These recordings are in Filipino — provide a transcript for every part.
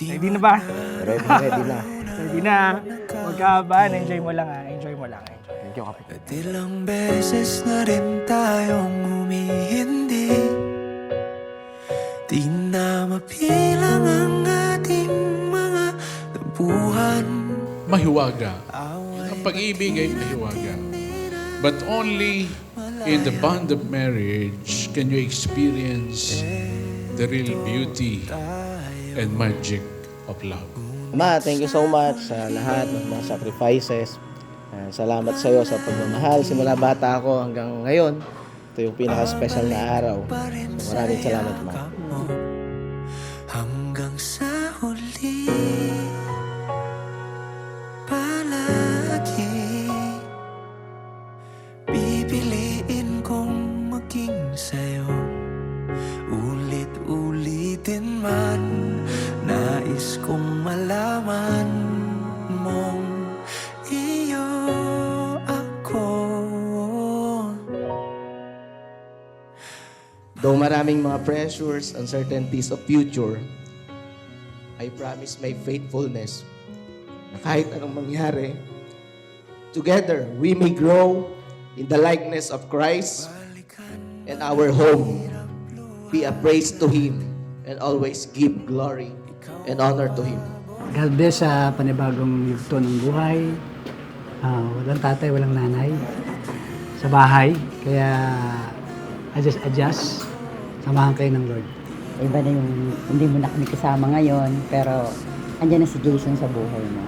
Ready na ba? Ready na. Ready na. Huwag ka ba? Enjoy mo lang ha. Enjoy mo lang. Enjoy. Thank you, kapatid. At ilang beses na rin tayong humihindi. Di na mapilang ang ating mga tabuhan. Mahiwaga. Ang pag-ibig ay mahiwaga. But only in the bond of marriage can you experience the real beauty and magic of love. Ma, thank you so much sa lahat ng mga sacrifices. Salamat sa iyo sa pagmamahal. Simula bata ako hanggang ngayon. Ito yung pinaka-special na araw. Maraming salamat, Ma. Hanggang sa huli, palagi pipiliin kong maging sa'yo. Ulit-ulitin man, nais kong malaman mong iyo ako. Though maraming mga pressures, uncertainties of future, I promise my faithfulness na kahit anong mangyari, together we may grow in the likeness of Christ, and our home be a praise to Him and always give glory and honor to Him. God bless sa panibagong yugto ng buhay. Walang tatay, walang nanay sa bahay. Kaya adjust. Samahan kayo ng Lord. Iba na yung hindi mo na kami kasama ngayon, pero andyan na si Jason sa buhay mo.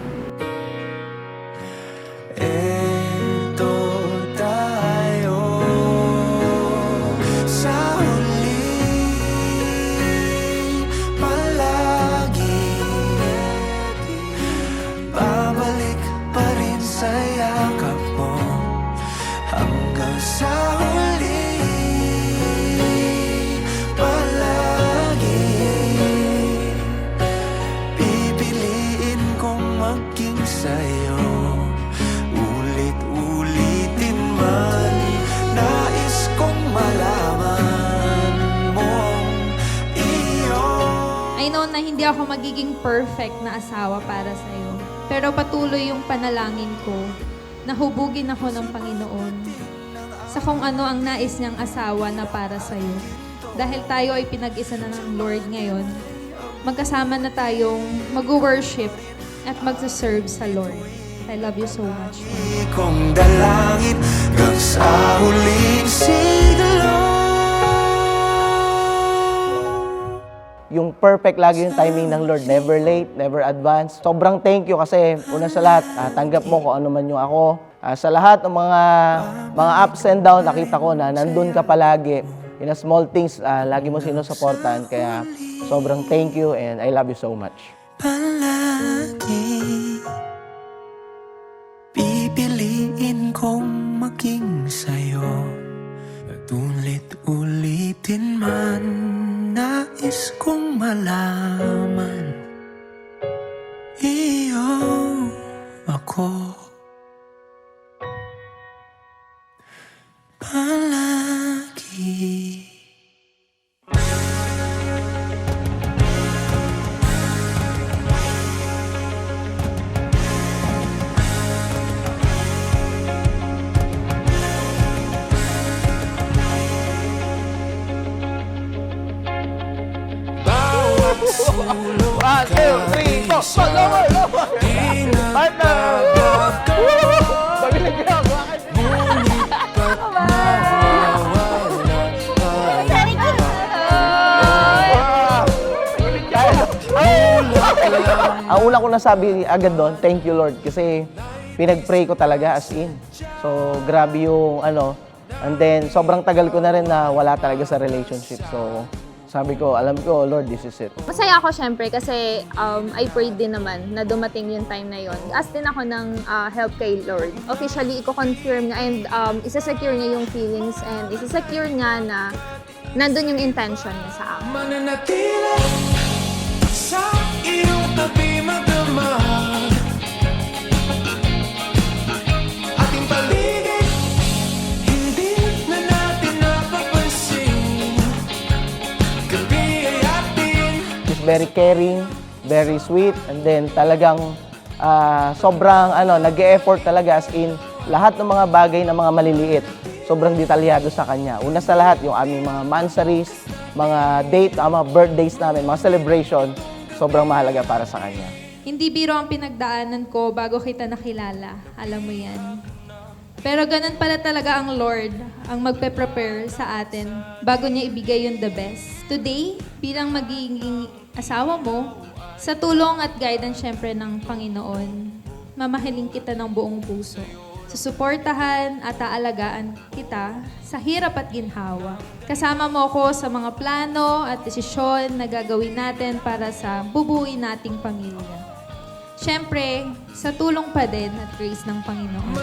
Eto tayo sa huli, palagi babalik pa rin sa yakap mo. Hanggang sa huli, palagi pipiliin kong maging sa'yo. Ulit-ulitin man, nais kong malaman mong iyo. I know na hindi ako magiging perfect na asawa para sa'yo. Pero patuloy yung panalangin ko na hubugin ako ng Panginoon sa kung ano ang nais niyang asawa na para sa'yo. Dahil tayo ay pinag-isa na ng Lord ngayon, magkasama na tayong mag-worship at mag-serve sa Lord. I love you so much. Kong dalangin hanggang sa huling siglo. Yung perfect lagi yung timing ng Lord. Never late, never advance. Sobrang thank you kasi una sa lahat, tanggap mo kung ano man yung ako. Sa lahat ng mga ups and downs, nakita ko na nandun ka palagi. In a small things, lagi mo sinusuportahan. Kaya sobrang thank you and I love you so much. Palagi pipiliin kong maging sa'yo. At ulit-ulitin man, nais kong malaman iyo ako. Palagi. One, two, three, four. Lower, lower. Partner. Babilig ka. Ang una ko nasabi agad doon, thank you Lord. Kasi pinag-pray ko talaga as in. So, grabe yung and then sobrang tagal ko na rin na wala talaga sa relationship. So, sabi ko, alam ko, Lord, this is it. Masaya ako syempre kasi I prayed din naman na dumating yung time na yon. Ask din ako ng help kay Lord. Officially, i-confirm niya and isa-secure niya yung feelings and isa-secure niya na nandun yung intention niya sa akin. Mananatili sa iyong tabi magdamag. Ating paligid, hindi na natin napapansin. Gabi ay atin. She's very caring, very sweet, and then talagang sobrang nag-e-effort talaga, as in lahat ng mga bagay na mga maliliit, sobrang detalyado sa kanya. Una sa lahat, yung aming mga mansaries, mga date, mga birthdays namin, mga celebration, sobrang mahalaga para sa kanya. Hindi biro ang pinagdaanan ko bago kita nakilala. Alam mo yan. Pero ganun pala talaga ang Lord ang magpe-prepare sa atin bago niya ibigay yung the best. Today, bilang magiging asawa mo, sa tulong at guidance syempre ng Panginoon, mamahalin kita ng buong puso. Susuportahan at aalagaan kita sa hirap at ginhawa. Kasama mo ako sa mga plano at desisyon na gagawin natin para sa bubuuin nating pamilya. Siyempre, sa tulong pa din at grace ng Panginoon.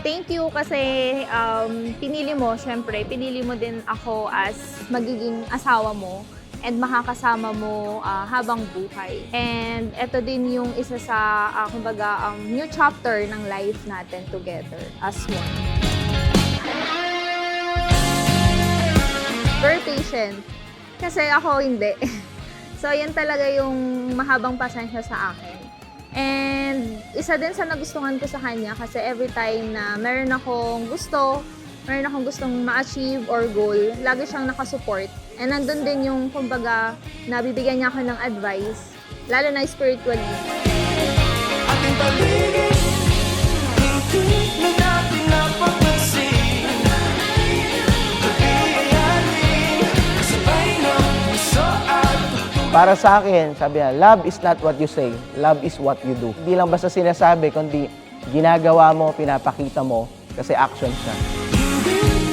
Thank you kasi pinili mo, syempre, pinili mo din ako as magiging asawa mo and makakasama mo habang buhay. And ito din yung isa sa, new chapter ng life natin together as one. Very patient. Kasi ako hindi. So, yan talaga yung mahabang pasensya sa akin. And isa din sa nagustuhan ko sa kanya kasi every time na meron akong gustong ma-achieve or goal, lagi siyang nakasupport. And nandun din yung, kumbaga, nabibigyan niya ako ng advice, lalo na spiritually. Ating paligid, hindi na natin napapansin. Gabi ay ating kasabay ng puso at tugtog. Para sa akin, sabi niya, love is not what you say, love is what you do. Hindi lang basta sinasabi, kundi ginagawa mo, pinapakita mo, kasi action siya. Hindi